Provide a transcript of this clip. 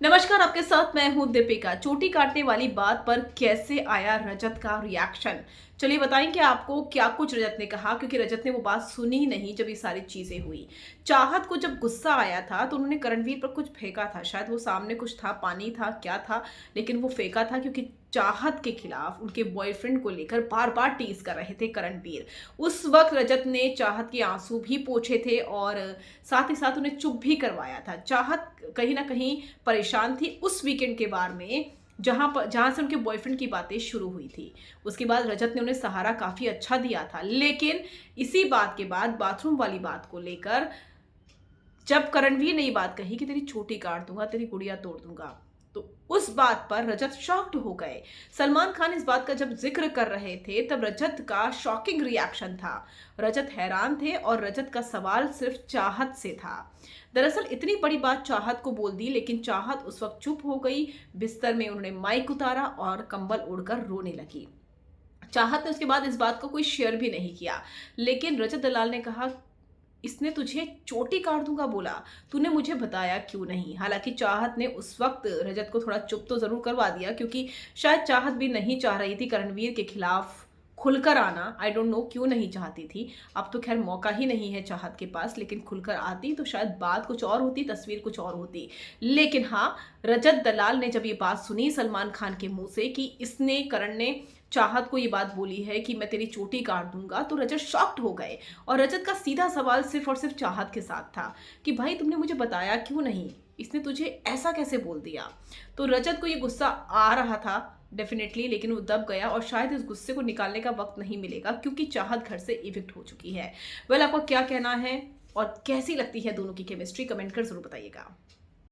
नमस्कार, आपके साथ मैं हूं दीपिका। चोटी काटने वाली बात पर कैसे आया रजत का रिएक्शन? चलिए बताएंगे आपको क्या कुछ रजत ने कहा, क्योंकि रजत ने वो बात सुनी ही नहीं जब ये सारी चीजें हुई। चाहत को जब गुस्सा आया था तो उन्होंने करणवीर पर कुछ फेंका था, शायद वो सामने कुछ था, पानी था, क्या था, लेकिन वो फेंका था क्योंकि चाहत के खिलाफ उनके बॉयफ्रेंड को लेकर बार बार टीज कर रहे थे करणवीर। उस वक्त रजत ने चाहत के आंसू भी पोंछे थे और साथ ही साथ उन्हें चुप भी करवाया था। चाहत कहीं ना कहीं परेशान थी उस वीकेंड के बारे में, जहां से उनके बॉयफ्रेंड की बातें शुरू हुई थी। उसके बाद रजत ने उन्हें सहारा काफी अच्छा दिया था, लेकिन इसी बात के बाद बाथरूम वाली बात को लेकर जब करणवीर ने ये बात कही कि तेरी चोटी काट दूंगा, तेरी गुड़िया तोड़ दूंगा, तो उस बात पर रजत शॉक्ड हो गए। सलमान खान इस बात का जब जिक्र कर रहे थे तब रजत का शॉकिंग रिएक्शन था। रजत हैरान थे और रजत का सवाल सिर्फ चाहत से था। दरअसल इतनी बड़ी बात चाहत को बोल दी, लेकिन चाहत उस वक्त चुप हो गई। बिस्तर में उन्होंने माइक उतारा और कंबल ओढ़कर रोने लगी। चाहत ने उसके बाद इस बात को कोई शेयर भी नहीं किया, लेकिन रजत दलाल ने कहा, इसने तुझे चोटी काट दूंगा बोला, तूने मुझे बताया क्यों नहीं? हालांकि चाहत ने उस वक्त रजत को थोड़ा चुप तो जरूर करवा दिया, क्योंकि शायद चाहत भी नहीं चाह रही थी करणवीर के खिलाफ खुलकर आना। आई डोंट नो क्यों नहीं चाहती थी। अब तो खैर मौका ही नहीं है चाहत के पास, लेकिन खुलकर आती तो शायद बात कुछ और होती, तस्वीर कुछ और होती। लेकिन हाँ, रजत दलाल ने जब ये बात सुनी सलमान खान के मुंह से कि इसने, करण ने चाहत को ये बात बोली है कि मैं तेरी चोटी काट दूंगा, तो रजत शॉक्ड हो गए। और रजत का सीधा सवाल सिर्फ और सिर्फ चाहत के साथ था कि भाई तुमने मुझे बताया क्यों नहीं, इसने तुझे ऐसा कैसे बोल दिया? तो रजत को ये गुस्सा आ रहा था डेफिनेटली, लेकिन वो दब गया और शायद इस गुस्से को निकालने का वक्त नहीं मिलेगा, क्योंकि चाहत घर से इविक्ट हो चुकी है। वेल, आपका क्या कहना है और कैसी लगती है दोनों की केमिस्ट्री? कमेंट कर जरूर बताइएगा।